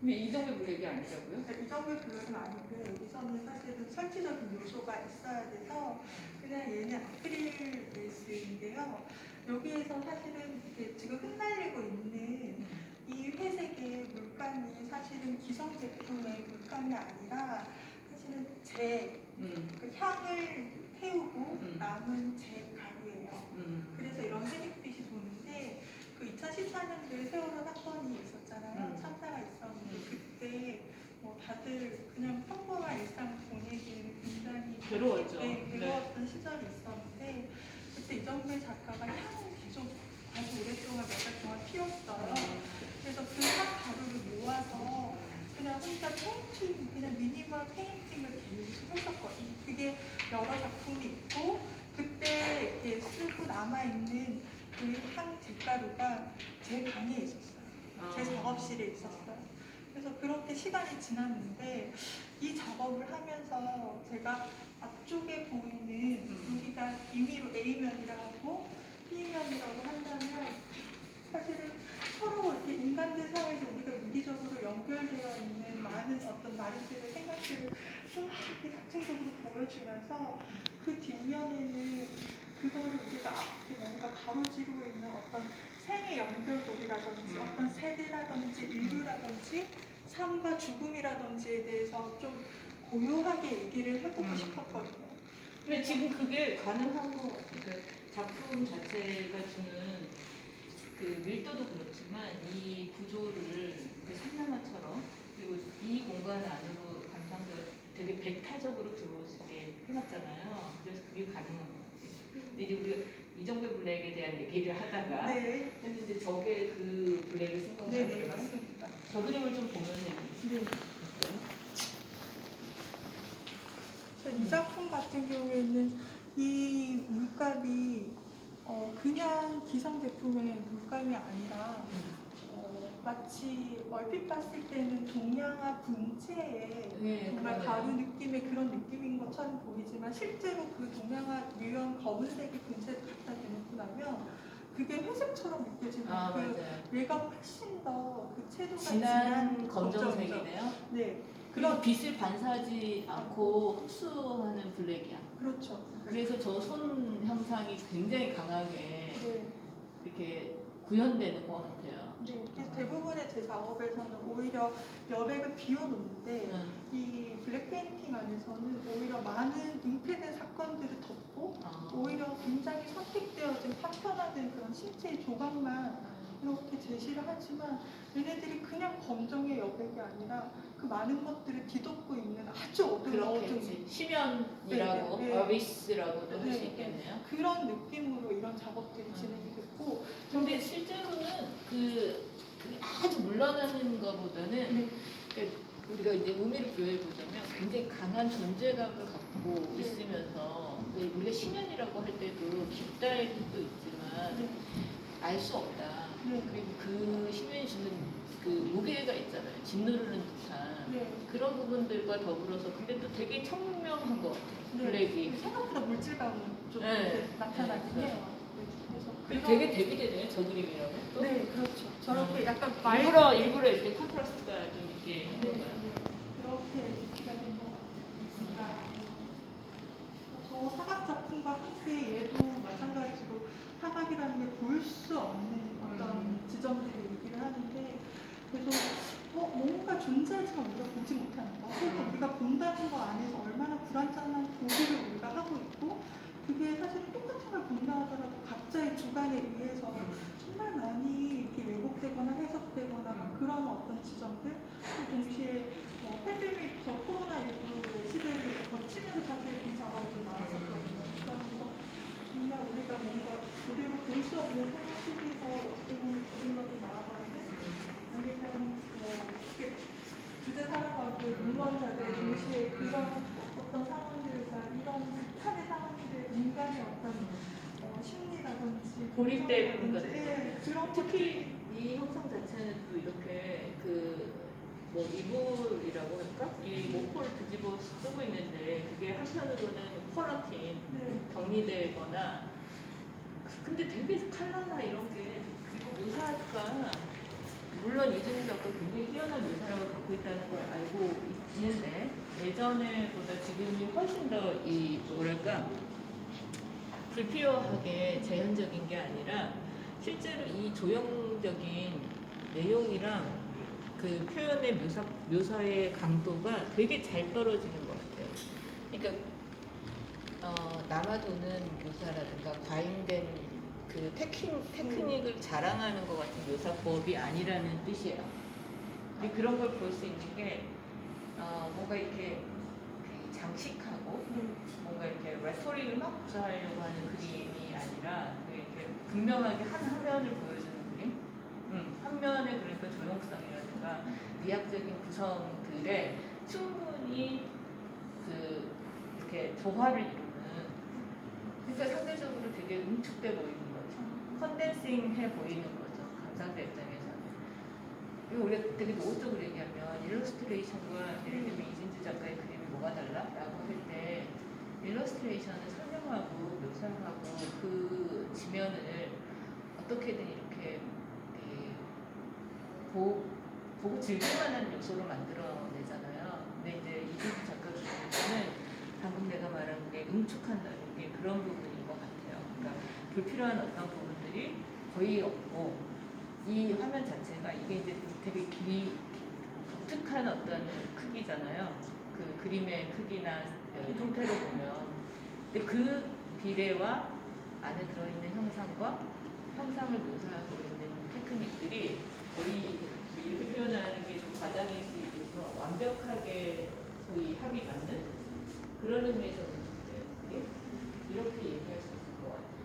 근데 이정배 블랙이 아니라고요? 이정배 블랙은 아니고요. 여기서는 사실은 설치적인 요소가 있어야 돼서 그냥 얘는 아크릴 베이스인데요. 여기에서 사실은 이게 지금 흩날리고 있는 이 회색의 물감이 사실은 기성 제품의 물감이 아니라 사실은 그 향을 태우고 남은 제 가루예요. 그래서 이런 회색빛이 도는데 그 2014년도에 세월호 사건이 있었잖아요. 참사가 있었는데 그때 뭐 다들 그냥 평범한 일상 보내기에는 굉장히 괴로웠죠. 괴로웠던 시절이 있었는데 그때 이정배 작가가 향을 계속 아주 오랫동안 몇 달 동안 피웠어요. 그래서 그 향 가루를 모아서 그냥 혼자 페인팅, 그냥 미니멀 페인팅을 계속 했었거든요. 그게 여러 작품이 있고 그때 이렇게 쓰고 남아있는 그 향 잿가루가 제 방에 있었어요. 제 작업실에 있었어요. 그래서 그렇게 시간이 지났는데 이 작업을 하면서 제가 앞쪽에 보이는 여기가 임의로 A면이라고 B면이라고 한다면 사실은 서로 이렇게 인간들 사이에서 우리가 유기적으로 연결되어 있는 많은 어떤 말들을 생각들을 이렇게 작층적으로 보여주면서 그 뒷면에는 그거를 우리가 앞에 뭔가 가로지르고 있는 어떤 생의 연결고리라든지 어떤 세대라든지 인류라든지 삶과 죽음이라든지에 대해서 좀 고요하게 얘기를 해보고 싶었거든요. 근데 지금 그게 가능한 거 같아요. 작품 자체가 주는 그 밀도도 그렇지만 이 구조를 상남화처럼 그리고 이 공간 안으로 감상자 되게 배타적으로 들어올 수 있게 해놨잖아요. 그래서 그게 가능한 것 같아요. 근데 이제 우리가 이정배 블랙에 대한 얘기를 하다가 했는데 저게 그 블랙을 쓴 건가요? 네, 맞습니다. 저 그림을 좀 보면은 이 작품 같은 경우에는 이 물감이 그냥 기성 제품의 물감이 아니라 마치 얼핏 봤을 때는 동양화 분체의 정말 가루 느낌의 그런 느낌인 것처럼 보이지만 실제로 그 동양화 유형 검은색의 분체를 갖다 대놓고 나면 그게 회색처럼 느껴지는 그 얘가 훨씬 더 그 채도가 진한 검정색이네요. 네. 그런 빛을 반사하지 않고 흡수하는 블랙이야. 그렇죠. 그래서 저 손 형상이 굉장히 강하게 이렇게 구현되는 것 같아요. 네, 그래서 대부분의 제 작업에서는 오히려 여백을 비워놓는데 이 블랙 페인팅 안에서는 오히려 많은 은폐된 사건들을 덮고 오히려 굉장히 선택되어진 파편화된 그런 신체의 조각만 이렇게 제시를 하지만 얘네들이 그냥 검정의 여백이 아니라 그 많은 것들을 뒤덮고 있는 아주 어두운 심연이라고 어비스라고도 할 수 있겠네요. 그런 느낌으로 이런 작업들이 진행이 됐고 근데 실제로는 그 아주 물러나는 것보다는 우리가 이제 의미를 부여해보자면 굉장히 강한 존재감을 갖고 있으면서 우리가 심연이라고 할 때도 깊다의 뜻도 있지만 알 수 없다. 그리고 그 심연이 주는 그 무게가 있잖아요. 짓누르는 듯한 그런 부분들과 더불어서 근데 또 되게 청명한 것 같아요. 블랙이 생각보다 물질감은 좀 나타나긴 해요. 그래서 되게 대비되네요. 저 그림이라고. 네, 그렇죠. 저렇게 약간 일부러 이렇게 컨트라스트가 좀 있게 한 거예요. 그렇게 기다리는 것 같습니다. 저 사각 작품과 함께 얘도 마찬가지로 사각이라는 게 볼 수 없는 어떤 지점들을 얘기를 하는데 그래서 뭔가 존재하지만 우리가 보지 못하는 거 그리고 우리가 본다는 거 안에서 얼마나 불완전한 도구를 우리가 하고 있고 그게 사실 똑같은 걸 본다 하더라도 각자의 주관에 의해서 정말 많이 이렇게 왜곡되거나 해석되거나 그런 어떤 지점들 또 동시에 팬데믹 코로나19 시대를 거치면서 사실 이 작업이 나왔었거든요. 그러면서 정말 우리가 뭔가 그대로 볼 수 없는 상황 속에서 어떻게 보면 그런 것이 나와버리는 아니면 이렇게 주제 살아가고 물론자들 동시에 그런 어떤 상황들과 이런 극한의 상황들 인간의 어떤 심리라든지 고립되는 것 그런 특히 이 형상 자체는 또 이렇게 뭐 이불이라고 할까? 이 모포를 뒤집어 쓰고 있는데 그게 한편으로는 쿼런틴, 격리되거나 근데 되게 칼라나 이런 게 그리고 묘사가 물론 이준희 작가 굉장히 뛰어난 묘사력을 갖고 있다는 걸 알고 있는데 예전에보다 지금이 훨씬 더 이 뭐랄까 불필요하게 제한적인 게 아니라 실제로 이 조형적인 내용이랑 그 표현의 묘사의 강도가 되게 잘 떨어지는 것 같아요. 그러니까 남아도는 묘사라든가 과잉된 그 테크닉을 자랑하는 것 같은 묘사법이 아니라는 뜻이에요. 근데 그런 걸 볼 수 있는 게 뭔가 이렇게 장식하고 뭔가 이렇게 레토릭을 막 구사하려고 하는 그림이 아니라 이렇게 분명하게 한 화면을 보여주는 그림, 한 면의 그러니까 조형성이라든가 미학적인 구성들에 충분히 그 이렇게 조화를 이루는, 그러니까 상대적으로 되게 응축돼 보이는 거죠. 컨덴싱해 보이는 거죠. 감상자 입장에서는. 이거 우리가 되게 노골적으로 얘기하면 일러스트레이션과 예를 들면 이진주 작가의 그림이 뭐가 달라? 라고 할 때 일러스트레이션은 설명하고 묘사하고 그 지면을 어떻게든 이렇게 보고 즐길만한 요소로 만들어내잖아요. 근데 이제 이진주 작가 기준에서는 방금 내가 말한 게 응축한다는 게 그런 부분인 것 같아요. 그러니까 불필요한 어떤 부분들이 거의 없고 이 화면 자체가 이게 이제 되게 독특한 어떤 크기잖아요. 그 그림의 크기나 형태로 보면. 근데 그 비례와 안에 들어있는 형상을 묘사하고 있는 테크닉들이 거의 이렇게 표현하는 게 좀 과장일 수 있어서 완벽하게 거의 합이 맞는 그런 의미에서 이렇게 얘기할 수 있을 것 같아요.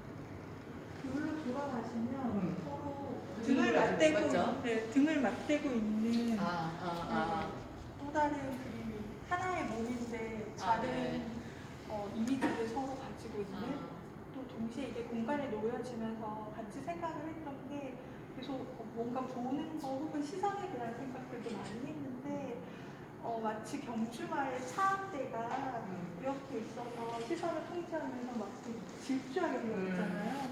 그걸로 돌아가시면 서로 등을 맞대고 있는 또 다른 그림이 하나의 몸인데 다른 이미지를 서로 가지고 있는, 또 동시에 이게 공간에 놓여지면서 같이 생각을 했던 게 계속 뭔가 보는 거 혹은 시선에 대한 생각들도 많이 했는데 마치 경주마을 차 한 대가 이렇게 있어서 시선을 통제하면서 막 질주하게 되어 있잖아요.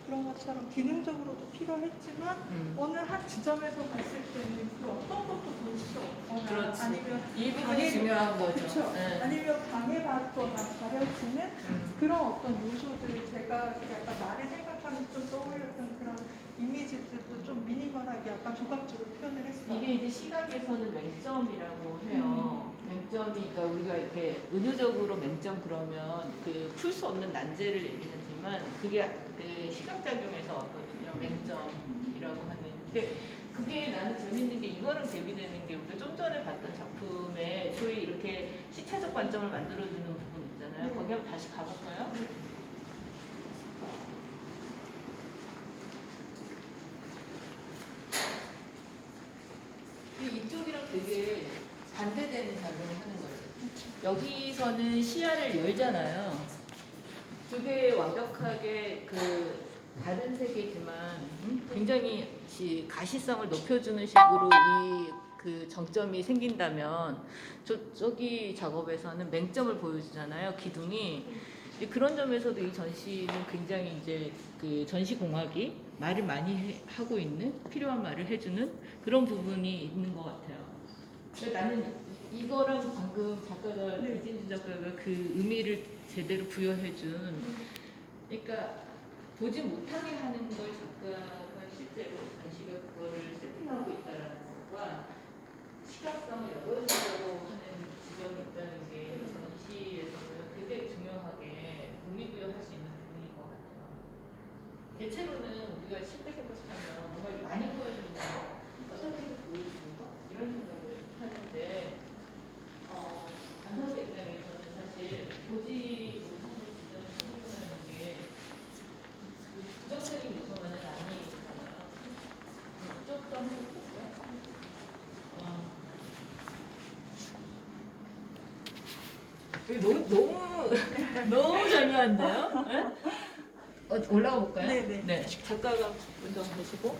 그런 것처럼 기능적으로도 필요했지만 어느 한 지점에서 봤을 때는 그 어떤 것도 볼 수 없거나 그렇지. 아니면 이 부분이 중요한 거죠. 그렇죠. 네. 아니면 방해받거나 가려지는 그런 어떤 요소들을 제가 약간 나를 생각하면서 좀 떠올렸던 그런 이미지들도 좀 미니멀하게 약간 조각적으로 표현을 했어요. 이게 이제 시각에서는 맹점이라고 해요. 맹점이, 그러니까 우리가 이렇게 은유적으로 맹점 그러면 그 풀 수 없는 난제를 얘기하지만 그게 그 시각작용에서 왔거든요. 맹점이라고 하는. 근데 그게 나는 재밌는 게 이거랑 대비되는 게 우리가 좀 전에 봤던 작품에 소위 이렇게 시차적 관점을 만들어주는 부분 있잖아요. 거기 한번 다시 가볼까요? 이쪽이랑 되게 반대되는 작용을 하는 거예요. 여기서는 시야를 열잖아요. 되게 완벽하게 그 다른 세계지만 굉장히 가시성을 높여주는 식으로 이 그 정점이 생긴다면 저기 작업에서는 맹점을 보여주잖아요. 기둥이. 그런 점에서도 이 전시는 굉장히 이제 그 전시공학이 말을 많이 하고 있는, 필요한 말을 해주는 그런 부분이 있는 것 같아요. 그러니까 나는 이거랑 방금 작가가, 이진주 작가가 그 의미를 제대로 부여해준, 그러니까 보지 못하게 하는 걸 작가가 실제로 전시가 그거를 세팅하고 있다는 것과 시각성을 열어주려고 하는 지점이 있다는 게 전시에서는 굉장히 중요하게 의미부여할 수 있는 부분인 것 같아요. 대체로는 우리가 실제 생각하면 정말 많이 보여주는 거, 어떻게 보여주는 거 이런 생각을 하는데 감상자 입장에서는 사실 보지 못하는 지점을 생각하는 게 부정적인 요소만은 아니잖아요. 그쪽도 한번 볼까요? 너무 절묘한데요? 네? 올라가 볼까요? 네네. 네. 작가가 먼저 보시고.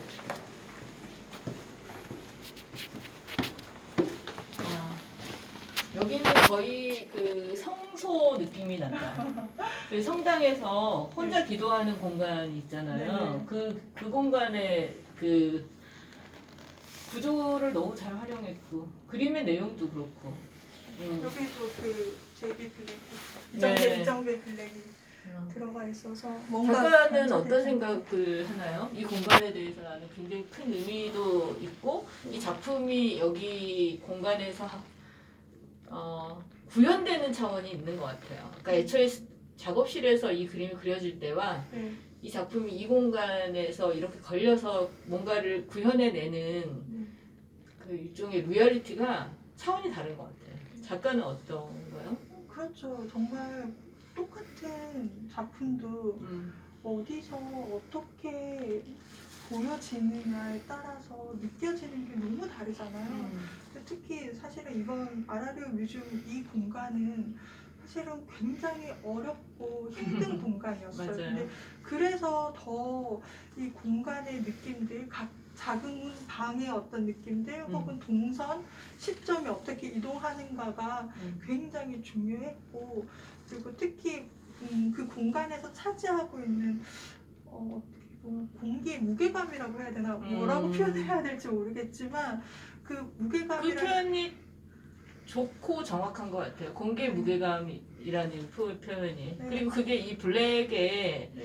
여기는 거의 그 성소 느낌이 난다. 그 성당에서 혼자 기도하는 공간이 있잖아요. 그 공간에 그 구조를 너무 잘 활용했고 그림의 내용도 그렇고. 여기도 그 제비 블랙이 네. 이정배 블랙이 음. 들어가 있어서 작가는 완전 어떤 괜찮아요. 생각을 하나요? 이 공간에 대해서 나는 굉장히 큰 의미도 있고 이 작품이 여기 공간에서 구현되는 차원이 있는 것 같아요. 그러니까 애초에 작업실에서 이 그림이 그려질 때와 네. 이 작품이 이 공간에서 이렇게 걸려서 뭔가를 구현해내는 그 일종의 리얼리티가 차원이 다른 것 같아요. 작가는 어떤가요? 그렇죠. 정말 똑같은 작품도 어디서 어떻게 보여지느냐에 따라서 느껴지는 게 너무 다르잖아요. 근데 특히 사실은 이번 아라리오 뮤지엄 이 공간은 사실은 굉장히 어렵고 힘든 공간이었어요. 맞아요. 근데 그래서 더 이 공간의 느낌들, 각 작은 방의 어떤 느낌들, 혹은 동선, 시점이 어떻게 이동하는가가 굉장히 중요했고, 그리고 특히 그 공간에서 차지하고 있는 어떻게 보면 공기의 무게감이라고 해야 되나, 뭐라고 표현해야 될지 모르겠지만 그 그 무게감이라는 표현이 좋고 정확한 것 같아요. 공개 무게감이라는 표현이. 네. 그리고 그게 이 블랙의 네.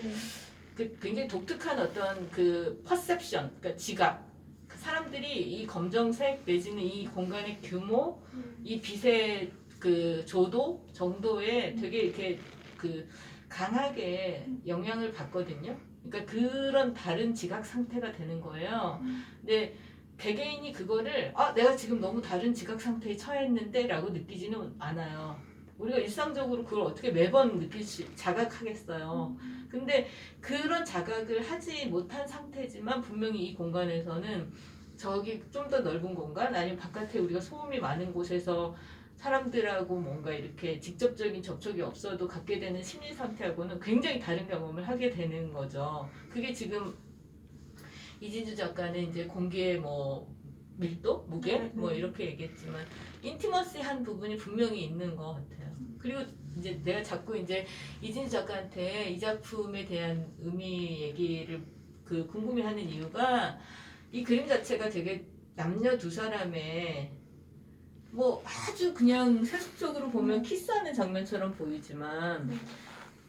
그 굉장히 독특한 어떤 그 퍼셉션, 그러니까 지각. 사람들이 이 검정색 내지는 이 공간의 규모, 이 빛의 그 조도 정도에 되게 이렇게 그 강하게 영향을 받거든요. 그러니까 그런 다른 지각 상태가 되는 거예요. 근데 개개인이 그거를 내가 지금 너무 다른 지각 상태에 처했는데 라고 느끼지는 않아요. 우리가 일상적으로 그걸 어떻게 매번 자각하겠어요. 근데 그런 자각을 하지 못한 상태지만 분명히 이 공간에서는 저기 좀 더 넓은 공간 아니면 바깥에 우리가 소음이 많은 곳에서 사람들하고 뭔가 이렇게 직접적인 접촉이 없어도 갖게 되는 심리 상태하고는 굉장히 다른 경험을 하게 되는 거죠. 그게 지금 이진주 작가는 이제 공기의 뭐 밀도, 무게 뭐 이렇게 얘기했지만 인티머시한 부분이 분명히 있는 것 같아요. 그리고 이제 내가 자꾸 이제 이진주 작가한테 이 작품에 대한 의미 얘기를 그 궁금해하는 이유가 이 그림 자체가 되게 남녀 두 사람의 뭐 아주 그냥 세속적으로 보면 키스하는 장면처럼 보이지만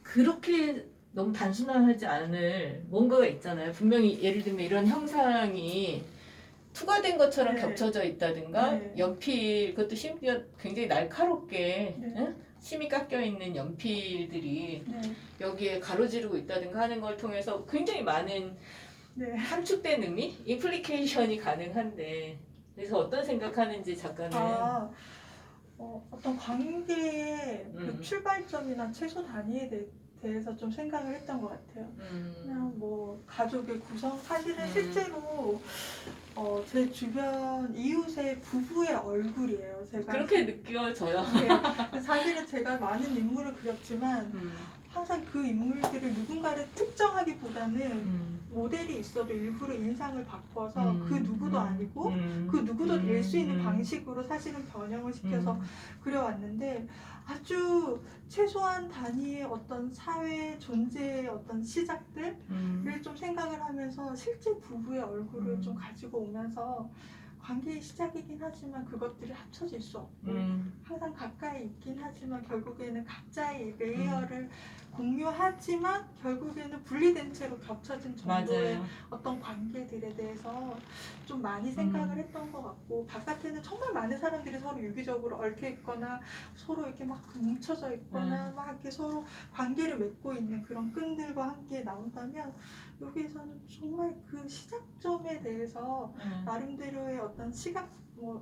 그렇게 너무 단순하지 않을 뭔가가 있잖아요. 분명히 예를 들면 이런 형상이 투과된 것처럼 네. 겹쳐져 있다든가 네. 연필 그것도 심지어 굉장히 날카롭게 네. 응? 심이 깎여 있는 연필들이 네. 여기에 가로지르고 있다든가 하는 걸 통해서 굉장히 많은 네. 함축된 의미, 임플리케이션이 가능한데 그래서 어떤 생각하는지 작가는 어떤 관계의 그 음. 출발점이나 최소 단위에 대해서 좀 생각을 했던 것 같아요. 그냥 뭐 가족의 구성, 사실은 실제로 제 주변 이웃의 부부의 얼굴이에요. 제가 그렇게 느껴져요. 네. 사실은 제가 많은 인물을 그렸지만 항상 그 인물들을 누군가를 특정하기보다는 모델이 있어도 일부러 인상을 바꿔서 그 누구도 아니고 그 누구도 될 수 있는 방식으로 사실은 변형을 시켜서 그려왔는데 아주 최소한 단위의 어떤 사회 존재의 어떤 시작들을 좀 생각을 하면서 실제 부부의 얼굴을 좀 가지고 오면서 관계의 시작이긴 하지만 그것들이 합쳐질 수 없고 항상 가까이 있긴 하지만 결국에는 각자의 레이어를 공유하지만 결국에는 분리된 채로 겹쳐진 정도의 맞아요. 어떤 관계들에 대해서 좀 많이 생각을 했던 것 같고 바깥에는 정말 많은 사람들이 서로 유기적으로 얽혀 있거나 서로 이렇게 막 뭉쳐져 있거나 막 이렇게 서로 관계를 맺고 있는 그런 끈들과 함께 나온다면 여기에서는 정말 그 시작점에 대해서 나름대로의 어떤 시각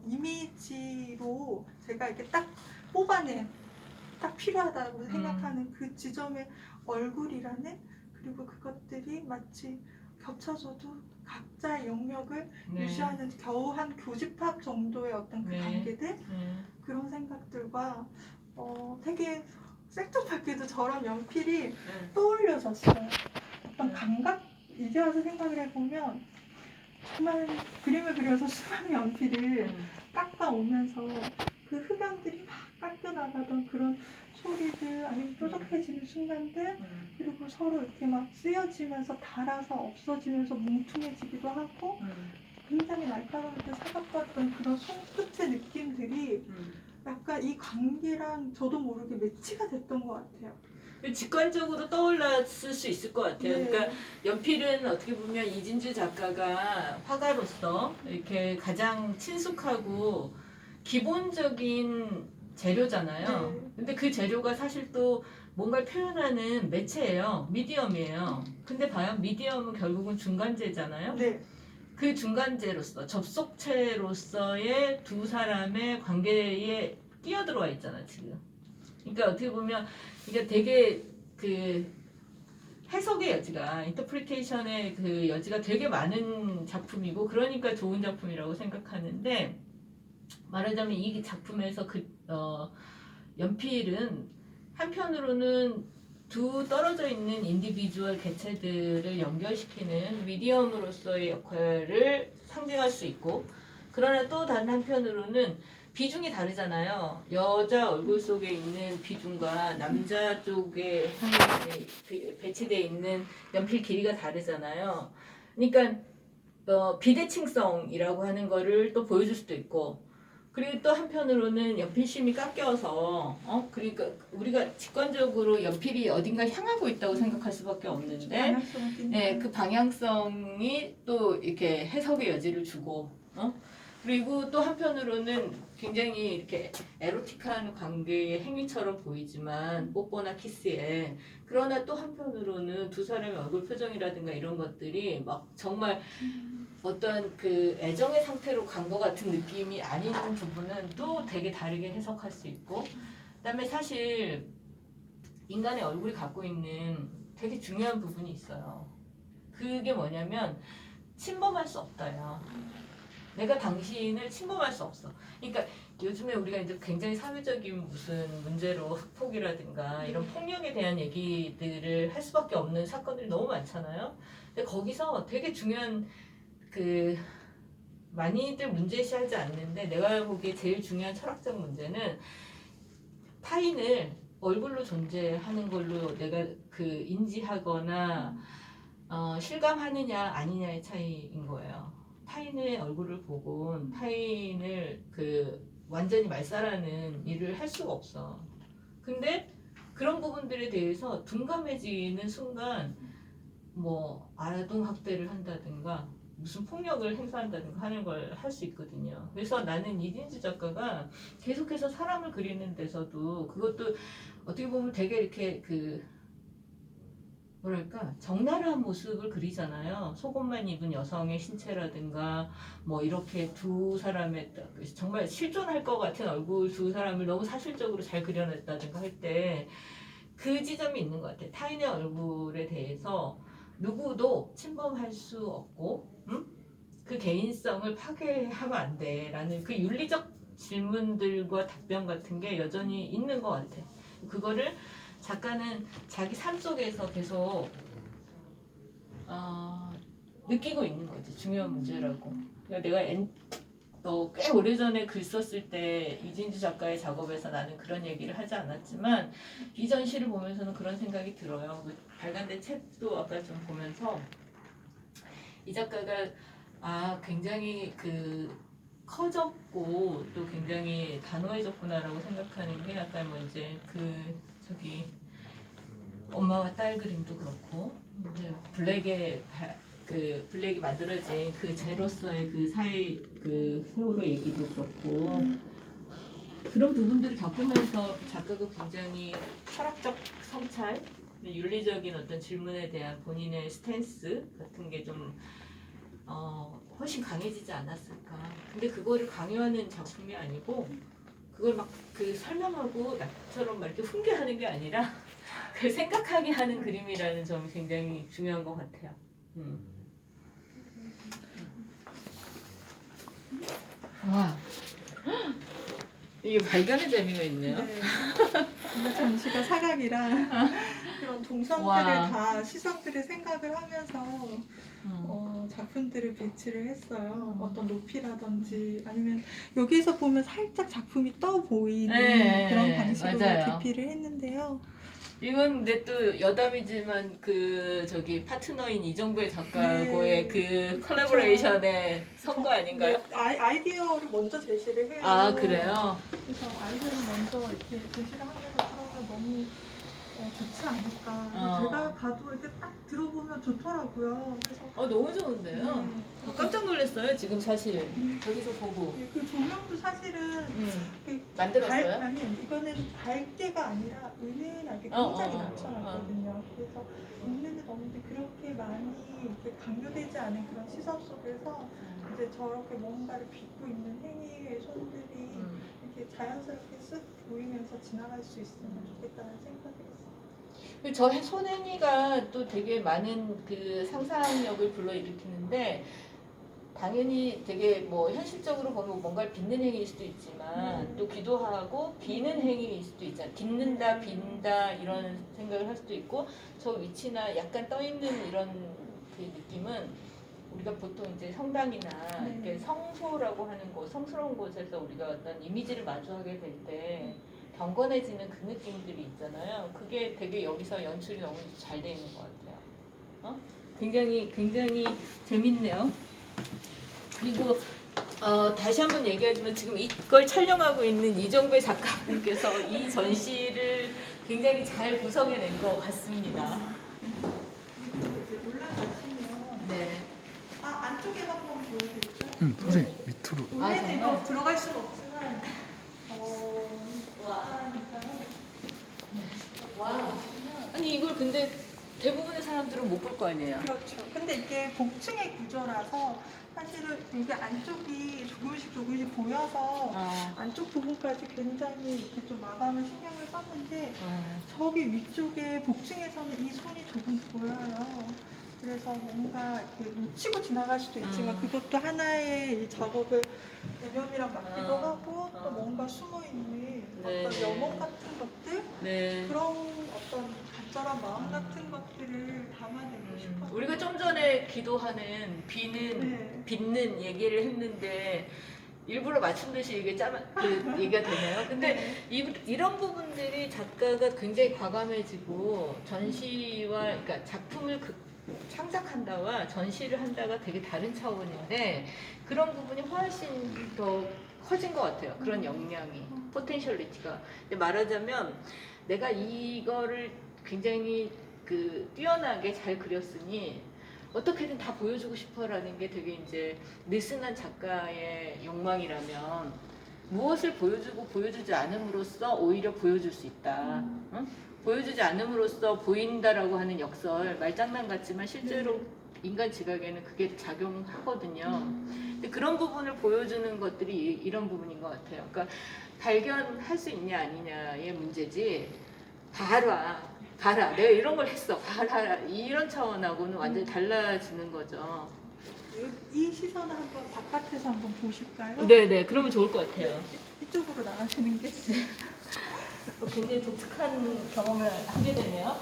이미지로 제가 이렇게 딱 뽑아낸 딱 필요하다고 생각하는 그 지점의 얼굴이라는 그리고 그것들이 마치 겹쳐져도 각자의 영역을 유지하는 겨우 한 교집합 정도의 어떤 그 관계들 그런 생각들과 되게 생뚱맞게도 저런 연필이 떠올려졌어요. 어떤 감각 이제 와서 생각을 해보면 정말 그림을 그려서 수많은 연필을 깎아오면서 그 흡연들이 막 깎여나가던 그런 소리들 아니면 뾰족해지는 순간들 그리고 서로 이렇게 막 쓰여지면서 닳아서 없어지면서 뭉퉁해지기도 하고 굉장히 날카로운데 사각봤던 그런 손끝의 느낌들이 약간 이 관계랑 저도 모르게 매치가 됐던 것 같아요. 직관적으로 떠올랐을 수 있을 것 같아요. 네. 그러니까 연필은 어떻게 보면 이진주 작가가 화가로서 이렇게 가장 친숙하고 기본적인 재료잖아요. 네. 근데 그 재료가 사실 또 뭔가를 표현하는 매체예요. 미디엄이에요. 근데 봐요. 미디엄은 결국은 중간재잖아요. 네. 그 중간재로서 접속체로서의 두 사람의 관계에 끼어들어와 있잖아 지금. 그러니까 어떻게 보면 이게 되게 그 해석의 여지가 인터프리테이션의 그 여지가 되게 많은 작품이고 그러니까 좋은 작품이라고 생각하는데 말하자면 이 작품에서 연필은 한편으로는 두 떨어져 있는 인디비주얼 개체들을 연결시키는 미디엄으로서의 역할을 상징할 수 있고 그러나 또 다른 한편으로는 비중이 다르잖아요. 여자 얼굴 속에 있는 비중과 남자 쪽에 배치되어 있는 연필 길이가 다르잖아요. 그러니까 비대칭성이라고 하는 거를 또 보여줄 수도 있고 그리고 또 한편으로는 연필심이 깎여서 그러니까 우리가 직관적으로 연필이 어딘가 향하고 있다고 생각할 수밖에 없는데 방향성을 띈다. 네, 그 방향성이 또 이렇게 해석의 여지를 주고 그리고 또 한편으로는 굉장히 이렇게 에로틱한 관계의 행위처럼 보이지만 뽀뽀나 키스에 그러나 또 한편으로는 두 사람의 얼굴 표정이라든가 이런 것들이 막 정말 어떤 그 애정의 상태로 간 것 같은 느낌이 아닌 부분은 또 되게 다르게 해석할 수 있고 그다음에 사실 인간의 얼굴이 갖고 있는 되게 중요한 부분이 있어요. 그게 뭐냐면 침범할 수 없다요. 내가 당신을 침범할 수 없어. 그러니까 요즘에 우리가 이제 굉장히 사회적인 무슨 문제로 학폭이라든가 이런 폭력에 대한 얘기들을 할 수밖에 없는 사건들이 너무 많잖아요. 근데 거기서 되게 중요한 그 많이들 문제시하지 않는데 내가 보기에 제일 중요한 철학적 문제는 타인을 얼굴로 존재하는 걸로 내가 그 인지하거나 실감하느냐 아니냐의 차이인 거예요. 타인의 얼굴을 보고 타인을 그 완전히 말살하는 일을 할 수가 없어. 근데 그런 부분들에 대해서 둔감해지는 순간 뭐 아동 학대를 한다든가 무슨 폭력을 행사한다든가 하는 걸 할 수 있거든요. 그래서 나는 이진주 작가가 계속해서 사람을 그리는 데서도 그것도 어떻게 보면 되게 이렇게 그 뭐랄까 적나라한 모습을 그리잖아요. 속옷만 입은 여성의 신체라든가 뭐 이렇게 두 사람의 정말 실존할 것 같은 얼굴 두 사람을 너무 사실적으로 잘 그려냈다든가 할 때 그 지점이 있는 것 같아요. 타인의 얼굴에 대해서 누구도 침범할 수 없고 그 개인성을 파괴하면 안 돼라는 그 윤리적 질문들과 답변 같은 게 여전히 있는 것 같아요. 그거를 작가는 자기 삶 속에서 계속 느끼고 있는 거지. 중요한 문제라고. 그러니까 내가 꽤 오래전에 글 썼을 때 이진주 작가의 작업에서 나는 그런 얘기를 하지 않았지만 이전 시를 보면서는 그런 생각이 들어요. 그 발간된 책도 아까 좀 보면서 이 작가가 굉장히 그 커졌고 또 굉장히 단호해졌구나라고 생각하는 게 약간 뭐 이제 엄마와 딸 그림도 그렇고 이제 블랙이 만들어진 그 쟤로서의 그 사이 그 세월호 얘기도 그렇고 그런 부분들을 겪으면서 작가가 굉장히 철학적 성찰, 윤리적인 어떤 질문에 대한 본인의 스탠스 같은 게 좀 훨씬 강해지지 않았을까. 근데 그거를 강요하는 작품이 아니고 그걸 막 그 설명하고 나처럼 막 이렇게 훈계하는 게 아니라 그 생각하게 하는 그림이라는 점이 굉장히 중요한 것 같아요. 와, 이게 발견의 재미가 있네요. 네. 근데 전시가 사각이라 그런 동선들을 와. 다 시선들을 생각을 하면서 작품들을 배치를 했어요. 어떤 높이라든지 아니면 여기서 보면 살짝 작품이 떠 보이는 네, 그런 방식으로 맞아요. 기피를 했는데요. 이건 근데 또 여담이지만 그 저기 파트너인 이정배 작가하고의 그 콜라보레이션의 성과 아닌가요? 네, 아이디어를 먼저 제시를 해요. 아 그래요? 그래서 아이디어를 먼저 이렇게 제시를 하면서 그러면 너무 좋지 않을까. 제가 봐도 이렇게 딱 들어보면 좋더라고요. 그래서 너무 좋은데요? 깜짝 놀랐어요 지금 사실 저기서 보고. 그 조명도 사실은 이렇게 만들었어요? 아니 이거는 밝게가 아니라 은은하게 굉장히 낮춰놨거든요. 그래서 있는데 없는데 그렇게 많이 이렇게 강조되지 않은 그런 시선 속에서 이제 저렇게 뭔가를 빚고 있는 행위의 손들이 이렇게 자연스럽게 쓱 보이면서 지나갈 수 있으면 좋겠다는 생각이 있어요. 저 손행위가 또 되게 많은 그 상상력을 불러일으키는데 당연히 되게 뭐 현실적으로 보면 뭔가를 빚는 행위일 수도 있지만 또 기도하고 비는 행위일 수도 있잖아요. 빚는다, 빈다 이런 생각을 할 수도 있고 저 위치나 약간 떠 있는 이런 그 느낌은 우리가 보통 이제 성당이나 이렇게 성소라고 하는 곳, 성스러운 곳에서 우리가 어떤 이미지를 마주하게 될 때 경건해지는 그 느낌들이 있잖아요. 그게 되게 여기서 연출이 너무 잘 돼 있는 것 같아요. 굉장히 재밌네요. 그리고 다시 한번 얘기하지만 지금 이걸 촬영하고 있는 이정배 작가분께서 이 전시를 굉장히 잘 구성해낸 것 같습니다. 올라가시면 네. 안쪽에 한번 보여드릴까요? 선생님 밑으로. 원래는 정말? 이거 들어갈 수는 없지만 와. 아니 이걸 근데 대부분의 사람들은 못 볼 거 아니에요. 그렇죠. 근데 이게 복층의 구조라서 사실은 이게 안쪽이 조금씩 보여서 안쪽 부분까지 굉장히 이렇게 좀 마감을 신경을 썼는데 저기 위쪽에 복층에서는 이 손이 조금 보여요. 그래서 뭔가 이렇게 놓치고 지나갈 수도 있지만 그것도 하나의 이 작업의 개념이랑 맞기도 하고 또 뭔가 숨어있는 어떤 영혼 같은 것들 네. 그런 어떤 간절한 마음 같은 것들을 담아내고 싶어요. 우리가 좀 전에 기도하는 빚는 얘기를 했는데 일부러 맞춘 듯이 이게 그 얘기가 되네요. 근데 이런 부분들이 작가가 굉장히 과감해지고 전시와 그러니까 작품을 창작한다와 전시를 한다가 되게 다른 차원인데 그런 부분이 훨씬 더 커진 것 같아요. 그런 역량이, 포텐셜리티가. 근데 말하자면 내가 이거를 굉장히 그 뛰어나게 잘 그렸으니 어떻게든 다 보여주고 싶어라는 게 되게 이제 느슨한 작가의 욕망이라면 무엇을 보여주고 보여주지 않음으로써 오히려 보여줄 수 있다. 응? 보여주지 않음으로써 보인다라고 하는 역설 말장난 같지만 실제로 인간 지각에는 그게 작용하거든요. 근데 그런 부분을 보여주는 것들이 이런 부분인 것 같아요. 그러니까 발견할 수 있냐 아니냐의 문제지. 봐라. 내가 이런 걸 했어. 봐라. 이런 차원하고는 완전히 달라지는 거죠. 이 시선을 한번 바깥에서 한번 보실까요? 네네. 그러면 좋을 것 같아요. 이쪽으로 나가시는 게 굉장히 독특한 경험을 하게 되네요.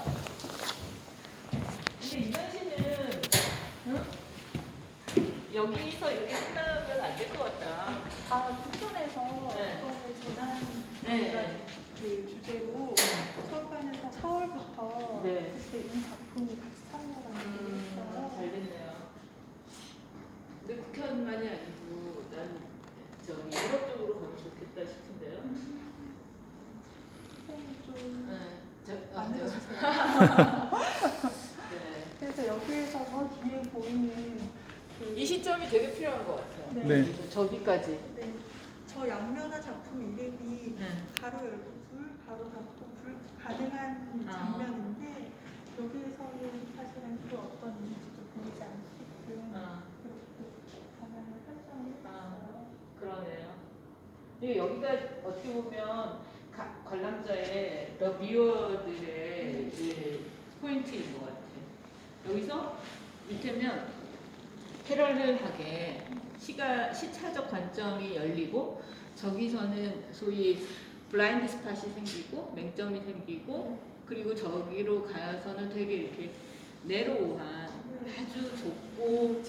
근데 이만 씨는 여기서 이렇게 끝나면 안 될 것 같다. 부천에서 네. 재난 네. 그 주제로 서울관에서 4월부터 네. 그때 이 작품이 같이 참여를 했어요. 잘 됐네요. 근데 국회의원만이 아니고 난 저기 유럽 쪽으로 가면 좋겠다 싶은데요. 좀 네. 만들어주세요. 네. 그래서 여기에서 저 뒤에 보이는 이 시점이 되게 필요한 것 같아요. 네. 저기까지. 네, 저 양면화 작품 이름이 네. 가로 열고 불, 가로 닫고 불 가능한 장면인데 여기에서는 사실은 그 어떤 이미지도 보이지 않게끔 그렇게 방향을 설정했어요. 그러네요. 이게 여기가 어떻게 보면 관람자의 더 뷰어들의 포인트인 것 같아요. 여기서 이때면 패러렐하게 시차적 관점이 열리고 저기서는 소위 블라인드 스팟이 생기고 맹점이 생기고 그리고 저기로 가서는 되게 이렇게 내로우한 아주 좁고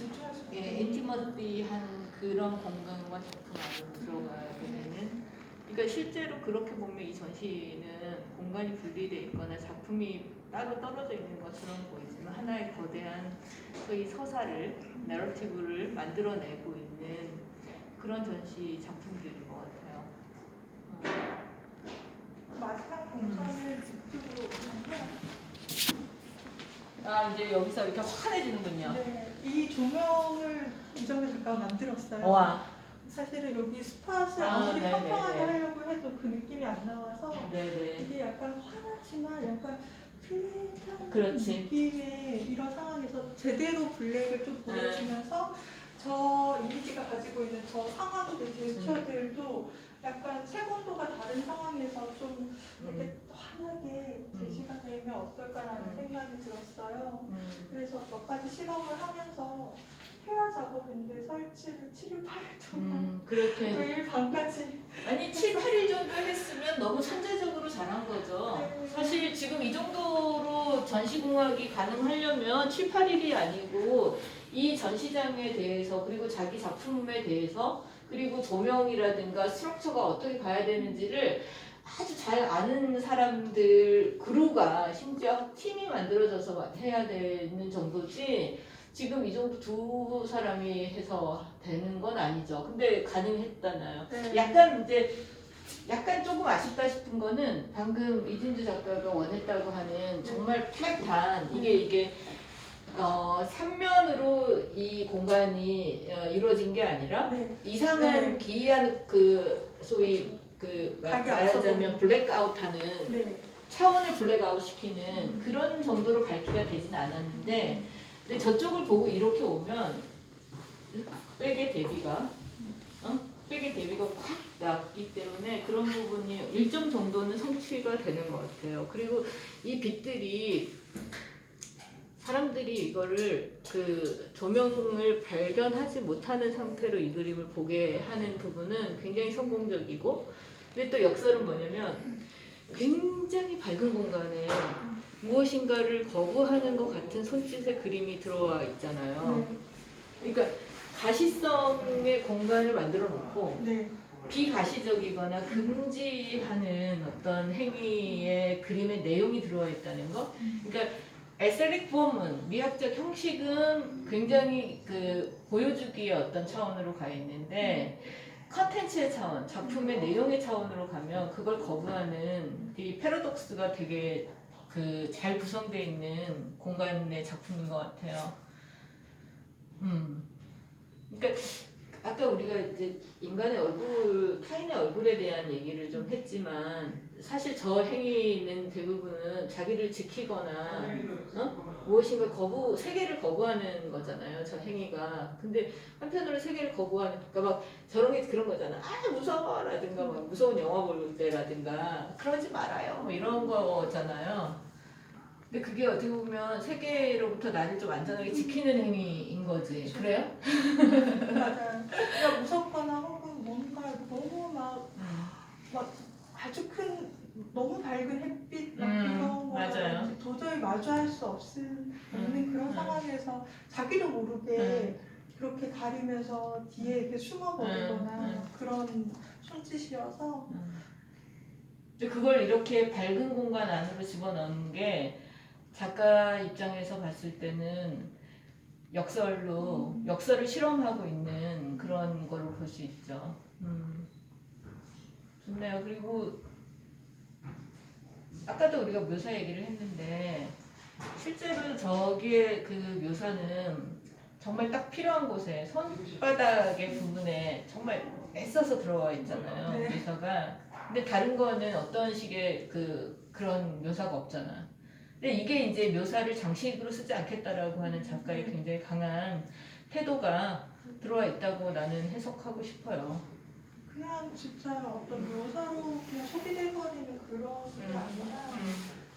인티머시한 그런 공간과 작품 안으로 들어가게 되는 그러니까 그러니까 실제로 그렇게 보면 이 전시는 공간이 분리되어 있거나 작품이 따로 떨어져 있는 것처럼 보이지만 하나의 거대한 소위 서사를, 내러티브를 만들어내고 있는 그런 전시 작품들인 것 같아요. 마지막 동선을 북쪽으로 아 이제 여기서 이렇게 환해지는군요. 네, 이 조명을 이정재 작가가 만들었어요. 와. 사실은 여기 스팟을 아, 아무리 네네네. 평평하게 하려고 해도 그 느낌이 안 나와서 네네. 이게 약간 환하지만 약간 플랫한 그렇지. 느낌의 이런 상황에서 제대로 블랙을 좀 보여주면서 저 이미지가 가지고 있는 저 상황들, 제스처들도 약간 색온도가 다른 상황에서 좀 이렇게 환하게 제시가 되면 어떨까라는 생각이 들었어요. 그래서 몇 가지 실험을 하면서 회화 작업인데 설치를 7일 8일 동안 그렇게 매일 밤까지 아니 7, 8일 정도 했으면 너무 천재적으로 잘한 거죠. 네. 사실 지금 이 정도로 전시공학이 가능하려면 7, 8일이 아니고 이 전시장에 대해서 그리고 자기 작품에 대해서 그리고 조명이라든가 스트럭처가 어떻게 가야 되는지를 아주 잘 아는 사람들 그루가 심지어 팀이 만들어져서 해야 되는 정도지 지금 이 정도 두 사람이 해서 되는 건 아니죠. 근데 가능했잖아요. 네. 약간 조금 아쉽다 싶은 거는 방금 이진주 작가가 원했다고 하는 정말 플랫한 이게 3면으로 이 공간이 이루어진 게 아니라 네. 이상한 네. 기이한 그 소위 그 각이 말하자면 블랙아웃하는 네. 차원을 블랙아웃 시키는 그런 정도로 밝기가 되진 않았는데 근데 저쪽을 보고 이렇게 오면 백의 대비가 확 났기 때문에 그런 부분이 일정 정도는 성취가 되는 것 같아요. 그리고 이 빛들이 사람들이 이거를 그 조명을 발견하지 못하는 상태로 이 그림을 보게 하는 부분은 굉장히 성공적이고 근데 또 역설은 뭐냐면 굉장히 밝은 공간에 무엇인가를 거부하는 것 같은 손짓의 그림이 들어와 있잖아요. 그러니까 가시성의 공간을 만들어 놓고 네. 비가시적이거나 금지하는 어떤 행위의 그림의 내용이 들어와 있다는 거. 그러니까 에스테틱 폼은 미학적 형식은 굉장히 그 보여주기의 어떤 차원으로 가 있는데 컨텐츠의 차원, 작품의 내용의 차원으로 가면 그걸 거부하는 이 패러독스가 되게 그 잘 구성되어 있는 공간의 작품인 것 같아요. 그러니까 아까 우리가 이제 인간의 얼굴, 타인의 얼굴에 대한 얘기를 좀 했지만 사실 저 행위는 대부분은 자기를 지키거나 무엇인가 세계를 거부하는 거잖아요. 저 행위가. 근데 한편으로 세계를 거부하니까 막 저런 게 그런 거잖아. 아 무서워라든가 막 무서운 영화 볼 때라든가 그러지 말아요. 뭐 이런 거잖아요. 근데 그게 어떻게 보면 세계로부터 나를 좀 안전하게 지키는 행위인 거지. 그래요? 맞아요. 그냥 무섭거나 혹은 뭔가 너무 막 아주 큰 너무 밝은 햇빛 막 이런 맞아요. 거랑 도저히 마주할 수 없는 그런 상황에서 자기도 모르게 그렇게 가리면서 뒤에 이렇게 숨어버리거나 그런 손짓이어서 근데 그걸 이렇게 밝은 공간 안으로 집어넣는 게 작가 입장에서 봤을 때는 역설을 실험하고 있는 그런 걸로 볼 수 있죠. 좋네요. 그리고 아까도 우리가 묘사 얘기를 했는데 실제로 저기의 그 묘사는 정말 딱 필요한 곳에 손바닥의 부분에 정말 애써서 들어와 있잖아요. 네. 묘사가. 근데 다른 거는 어떤 식의 그런 묘사가 없잖아. 근데 이게 이제 묘사를 장식으로 쓰지 않겠다라고 하는 작가의 굉장히 강한 태도가 들어와 있다고 나는 해석하고 싶어요. 그냥 진짜 어떤 묘사로 그냥 소비돼버리는 그런 게 아니라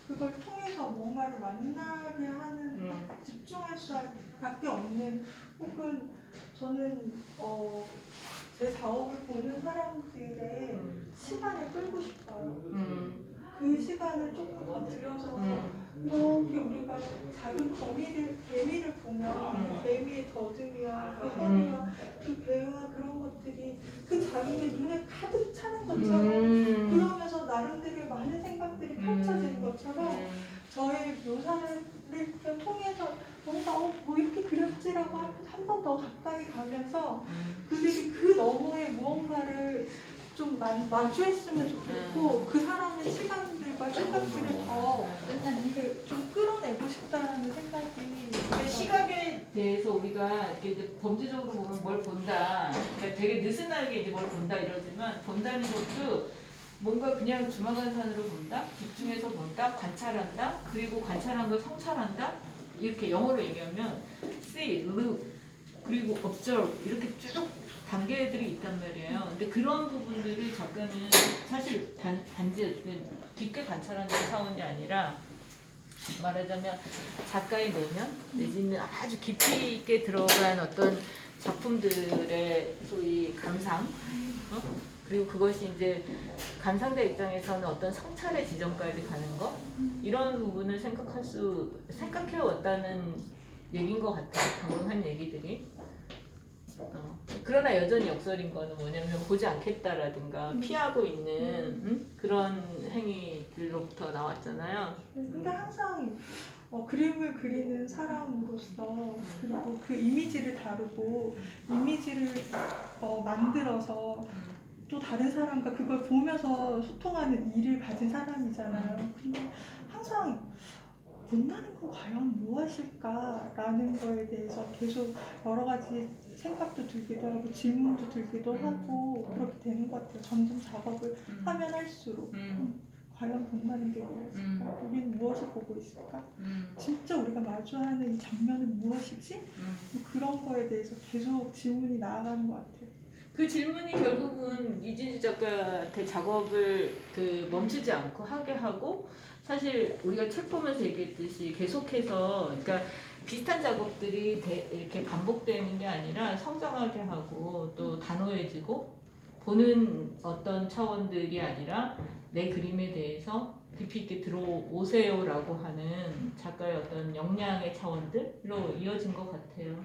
그걸 통해서 뭔가를 만나게 하는 집중할 수밖에 없는 혹은 저는 제 사업을 보는 사람들의 시간을 끌고 싶어요. 그 시간을 조금 더 들여서 이렇게 우리가 작은 개미를 보면 개미의 더듬이와 그 허리와 그 배와 그런 것들이 그 작은 게 눈에 가득 차는 것처럼 가까이 가면서 그들이 그 너머의 무언가를 좀 마주했으면 좋겠고 그 사람의 시간들과 생각들을 더 좀 끌어내고 싶다라는 생각이 그러니까 시각에 대해서 우리가 이렇게 이제 범죄적으로 보면 뭘 본다. 그러니까 되게 느슨하게 이제 뭘 본다 이러지만 본다는 것도 뭔가 그냥 주마간산으로 본다, 집중해서 본다, 관찰한다, 그리고 관찰한 걸 성찰한다. 이렇게 영어로 얘기하면 see, look, 그리고 observe 이렇게 쭉 단계들이 있단 말이에요. 근데 그런 부분들을 작가는 사실 단지 깊게 관찰하는 차원이 아니라 말하자면 작가의 내면 내지는 아주 깊이 있게 들어간 어떤 작품들의 소위 감상 그리고 그것이 이제 감상자 입장에서는 어떤 성찰의 지점까지 가는 것 이런 부분을 생각해 왔다는 얘기인 것 같아요. 방금 한 얘기들이. 그러나 여전히 역설인 거는 뭐냐면 보지 않겠다라든가 피하고 있는 그런 행위들로부터 나왔잖아요. 근데 항상 그림을 그리는 사람으로서 그리고 그 이미지를 다루고 이미지를 만들어서 또 다른 사람과 그걸 보면서 소통하는 일을 가진 사람이잖아요. 근데 항상 못나는 건 과연 무엇일까라는 거에 대해서 계속 여러 가지 생각도 들기도 하고 질문도 들기도 하고 그렇게 되는 것 같아요. 점점 작업을 하면 할수록 과연 못나는 게 무엇일까? 우리는 무엇을 보고 있을까? 진짜 우리가 마주하는 이 장면은 무엇이지? 그런 거에 대해서 계속 질문이 나아가는 것 같아요. 그 질문이 결국은 이진주 작가한테 작업을 멈추지 않고 하게 하고 사실 우리가 책 보면서 얘기했듯이 계속해서 그러니까 비슷한 작업들이 이렇게 반복되는 게 아니라 성장하게 하고 또 단호해지고 보는 어떤 차원들이 아니라 내 그림에 대해서 깊이 있게 들어오세요라고 하는 작가의 어떤 역량의 차원들로 이어진 것 같아요.